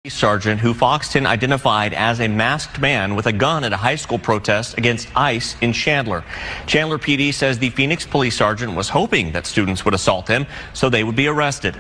sergeant who Foxton identified as a masked man with a gun at a high school protest against ICE in Chandler. Chandler PD says the Phoenix police sergeant was hoping that students would assault him so they would be arrested.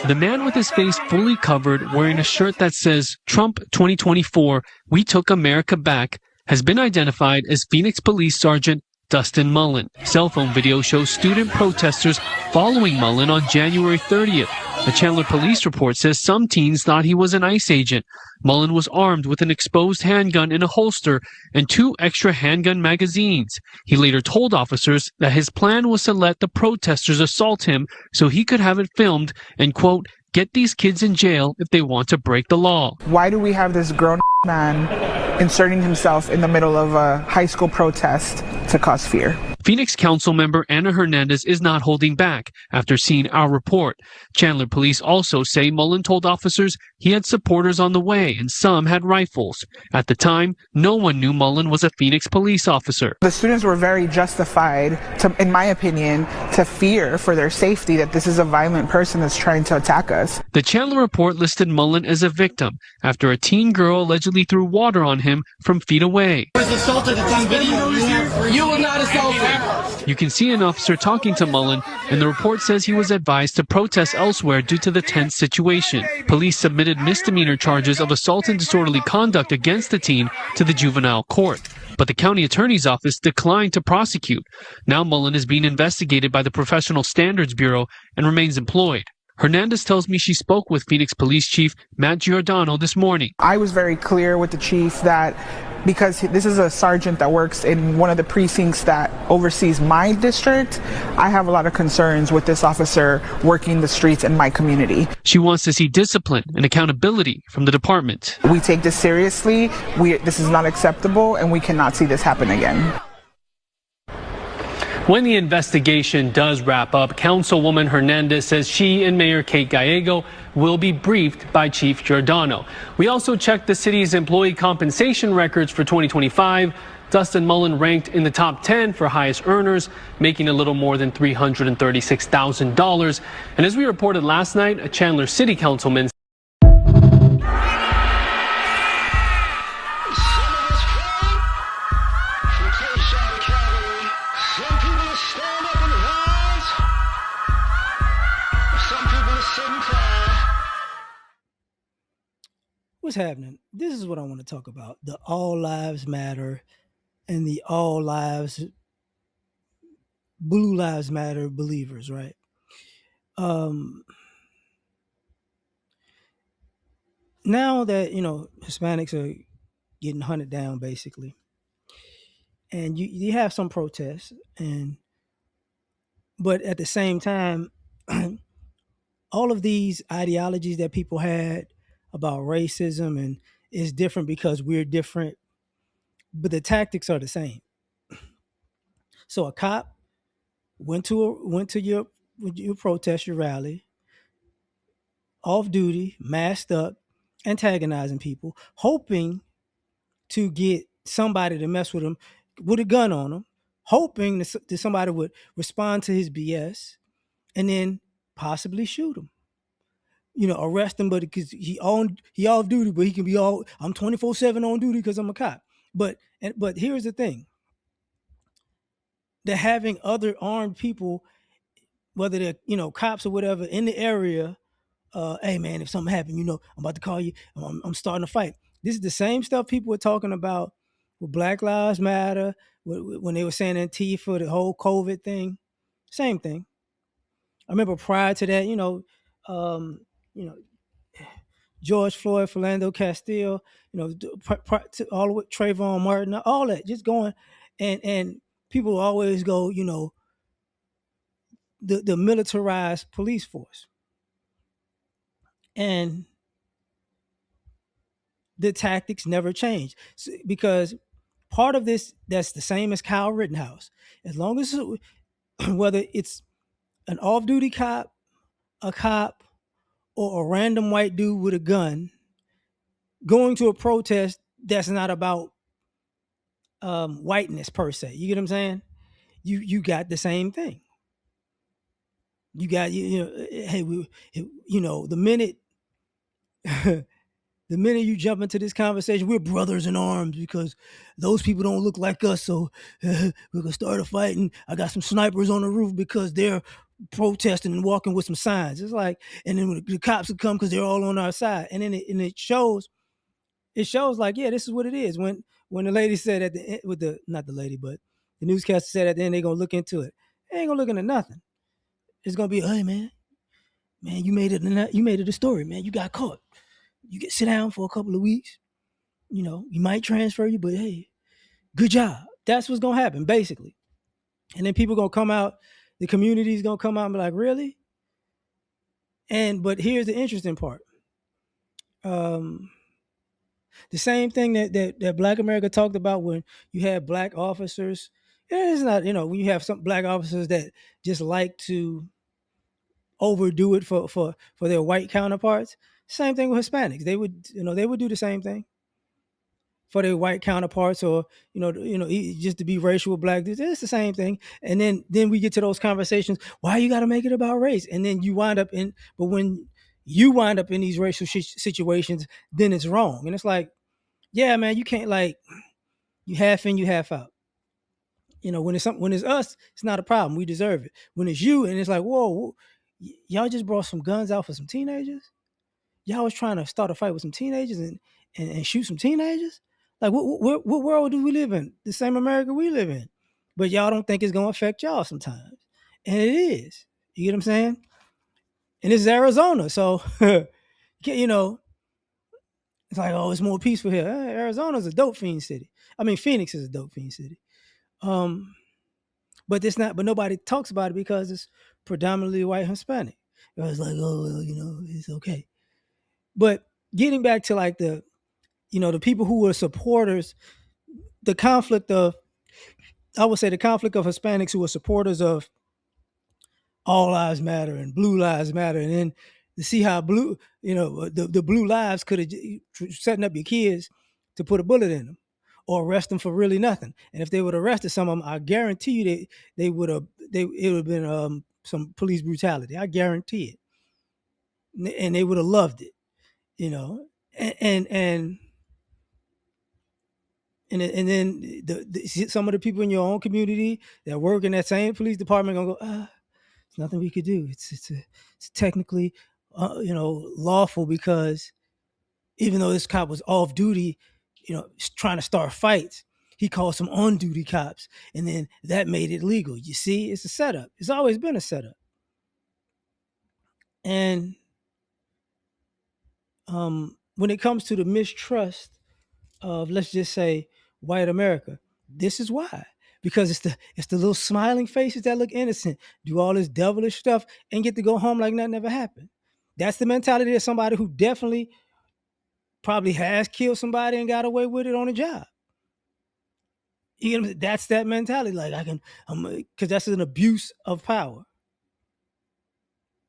The man with his face fully covered, wearing a shirt that says Trump 2024, We Took America Back, has been identified as Phoenix Police Sergeant Dustin Mullen. Cell phone video shows student protesters following Mullen on January 30th. The Chandler police report says some teens thought he was an ICE agent. Mullen was armed with an exposed handgun in a holster and 2 extra handgun magazines. He later told officers that his plan was to let the protesters assault him so he could have it filmed and, quote, get these kids in jail if they want to break the law. Why do we have this grown man inserting himself in the middle of a high school protest to cause fear? Phoenix Council member Ana Hernandez is not holding back after seeing our report. Chandler police also say Mullen told officers he had supporters on the way and some had rifles. At the time, no one knew Mullen was a Phoenix police officer. The students were very justified, in my opinion, to fear for their safety that this is a violent person that's trying to attack us. The Chandler report listed Mullen as a victim after a teen girl allegedly threw water on him from feet away. You were not assaulted. You can see an officer talking to Mullen, and the report says he was advised to protest elsewhere due to the tense situation. Police submitted misdemeanor charges of assault and disorderly conduct against the teen to the juvenile court, but the county attorney's office declined to prosecute. Now Mullen is being investigated by the Professional Standards Bureau and remains employed. Hernandez tells me she spoke with Phoenix Police Chief Matt Giordano this morning. I was very clear with the chief that because this is a sergeant that works in one of the precincts that oversees my district, I have a lot of concerns with this officer working the streets in my community. She wants to see discipline and accountability from the department. We take this seriously. This is not acceptable, and we cannot see this happen again. When the investigation does wrap up, Councilwoman Hernandez says she and Mayor Kate Gallego will be briefed by Chief Giordano. We also checked the city's employee compensation records for 2025. Dustin Mullen ranked in the top 10 for highest earners, making a little more than $336,000. And as we reported last night, a Chandler City Councilman What's happening? This is what I want to talk about. The All Lives Matter and the All Lives, Blue Lives Matter believers, right? Now that, Hispanics are getting hunted down, basically, and you have some protests, but at the same time, all of these ideologies that people had about racism and it's different because we're different, but the tactics are the same. So a cop went to your protest, your rally, off duty, masked up, antagonizing people, hoping to get somebody to mess with him with a gun on him, hoping that somebody would respond to his BS and then possibly shoot him. Arrest him, but because he off duty, but he can be I'm 24/7 on duty because I'm a cop. But here's the thing: they're having other armed people, whether they're cops or whatever, in the area. Hey man, if something happened, I'm about to call you. I'm starting a fight. This is the same stuff people were talking about with Black Lives Matter when they were saying Antifa, the whole COVID thing. Same thing. I remember prior to that, George Floyd, Philando Castile, all the way, Trayvon Martin, all that, just going, and people always go, the militarized police force, and the tactics never change because part of this that's the same as Kyle Rittenhouse. As long as whether it's an off-duty cop, a cop, or a random white dude with a gun going to a protest that's not about whiteness per se. You get what I'm saying? You got the same thing. You got, hey, the minute The minute you jump into this conversation, we're brothers in arms because those people don't look like us. So we're gonna start a fight, and I got some snipers on the roof because they're protesting and walking with some signs. It's like, and then the cops would come because they're all on our side, and then it shows. It shows like, yeah, this is what it is. When the lady said at the end, with the not the lady, but the newscaster said at the end they're gonna look into it. They ain't gonna look into nothing. It's gonna be, hey man, you made it a story, man. You got caught. You get sit down for a couple of weeks. We might transfer you, but hey, good job. That's what's gonna happen, basically. And then people gonna come out, the community's gonna come out and be like, really? But here's the interesting part. The same thing that Black America talked about when you had black officers. It's not, when you have some black officers that just like to overdo it for their white counterparts. Same thing with Hispanics. They would do the same thing for their white counterparts, or just to be racial with black dudes. It's the same thing. And then we get to those conversations. Why you got to make it about race? And then you wind up but when you wind up in these racial situations, then it's wrong. And it's like, yeah, man, you can't, like, you half in, you half out. When it's us, it's not a problem. We deserve it. When it's you, and it's like, whoa, y'all just brought some guns out for some teenagers. Y'all was trying to start a fight with some teenagers and shoot some teenagers. Like, what world do we live in? The same America we live in, but y'all don't think it's gonna affect y'all sometimes, and it is. You get what I'm saying? And this is Arizona, so it's like, oh, it's more peaceful here. Arizona's a dope fiend city. I mean, Phoenix is a dope fiend city. But nobody talks about it because it's predominantly white Hispanic. It's like, oh well, it's okay. But getting back to like the people who were supporters, the conflict of Hispanics who were supporters of All Lives Matter and Blue Lives Matter, and then to see how the blue lives could have setting up your kids to put a bullet in them or arrest them for really nothing. And if they would have arrested some of them, I guarantee you it would have been some police brutality. I guarantee it, and they would have loved it, and then some of the people in your own community that work in that same police department gonna go, there's nothing we could do. It's technically, lawful because even though this cop was off duty, trying to start fights, he called some on-duty cops, and then that made it legal. You see, it's a setup. It's always been a setup. And when it comes to the mistrust of, let's just say, white America, this is why. Because it's the little smiling faces that look innocent, do all this devilish stuff, and get to go home like nothing ever happened. That's the mentality of somebody who definitely probably has killed somebody and got away with it on a job. That's that mentality. Like, because that's an abuse of power.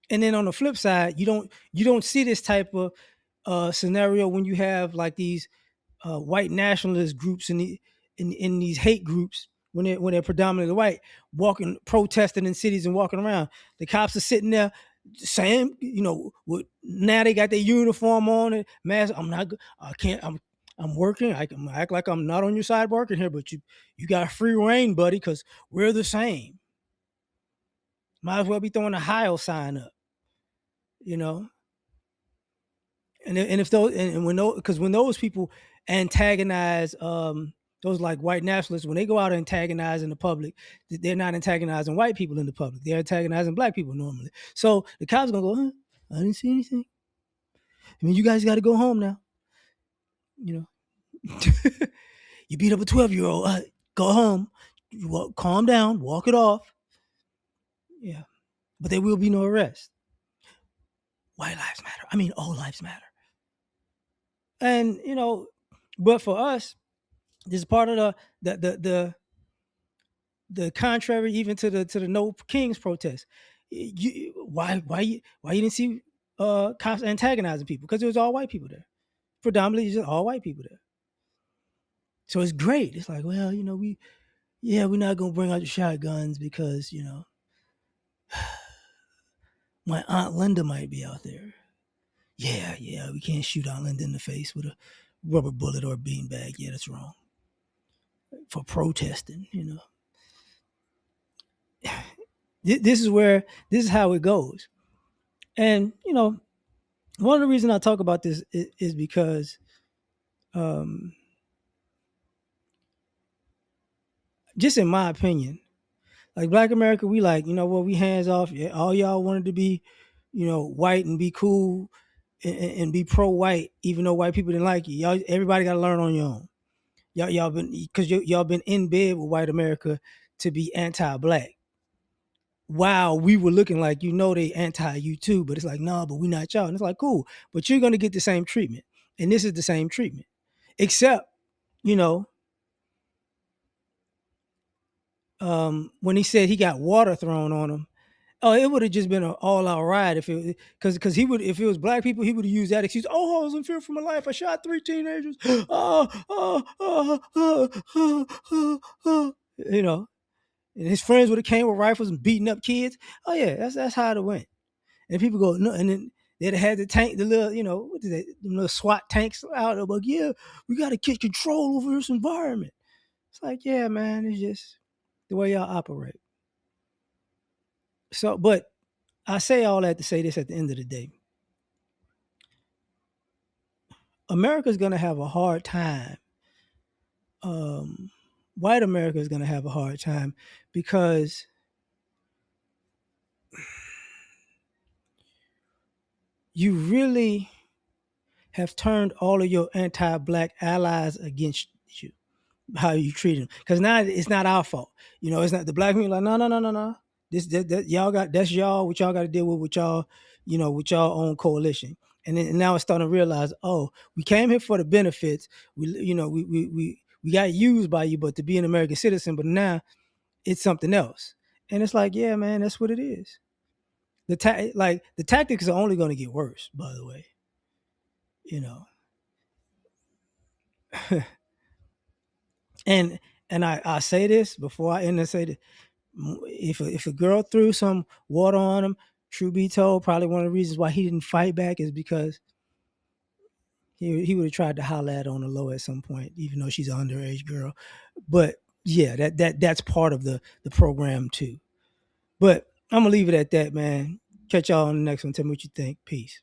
And then on the flip side, you don't see this type of scenario when you have like these white nationalist groups in these hate groups when they're predominantly white, protesting in cities and walking around. The cops are sitting there saying, now they got their uniform on and mask. I'm working. I can act like I'm not on your side working here, but you got free reign, buddy, because we're the same. Might as well be throwing a Heil sign up, And if those and when those people antagonize those like white nationalists, when they go out and antagonize in the public, they're not antagonizing white people in the public. They're antagonizing black people normally. So the cops gonna go, I didn't see anything. I mean, you guys got to go home now. You beat up a 12-year-old. Go home. Calm down. Walk it off. Yeah, but there will be no arrest. White lives matter. I mean, all lives matter. And but for us, this is part of the contrary even to the No Kings protest. Why you didn't see cops antagonizing people? Because it was all white people there, predominantly just all white people there. So it's great. It's like, well, we're not gonna bring out the shotguns because my Aunt Linda might be out there. yeah, we can't shoot our Linda in the face with a rubber bullet or a beanbag. Yeah, that's wrong. For protesting, this is how it goes. And one of the reasons I talk about this is because just in my opinion, like Black America, we like, we hands off. Yeah, all y'all wanted to be, white and be cool and be pro-white, even though white people didn't like you. Y'all, everybody got to learn on your own. Y'all been, because y'all been in bed with white America to be anti-black. Wow, we were looking like, they anti you too, but it's like, no, but we not y'all. And it's like, cool, but you're gonna get the same treatment, and this is the same treatment, except, when he said he got water thrown on him. Oh, it would have just been an all-out riot if it, because he would, if it was black people, he would have used that excuse. Oh, I was in fear for my life. I shot 3 teenagers. And his friends would have came with rifles and beating up kids. Oh yeah, that's how it went. And people go, no, and then they'd have had the tank, the little, what is that, the little SWAT tanks out. They're like, yeah, we got to get control over this environment. It's like, yeah, man, it's just the way y'all operate. So, but I say all that to say this at the end of the day. America's going to have a hard time. White America is going to have a hard time because you really have turned all of your anti-black allies against you, how you treat them. Because now it's not our fault. It's not the black people like, no. That y'all got, that's y'all, what y'all got to deal with y'all, with y'all own coalition. And then now it's starting to realize, oh, we came here for the benefits. We got used by you, but to be an American citizen, but now it's something else. And it's like, yeah, man, that's what it is. The tactics are only going to get worse, by the way. and I say this before I end and say that if a girl threw some water on him, true be told, probably one of the reasons why he didn't fight back is because he would have tried to holler at her on the low at some point, even though she's an underage girl. But yeah, that's part of the program too. But I'm gonna leave it at that, man. Catch y'all on the next one. Tell me what you think. Peace.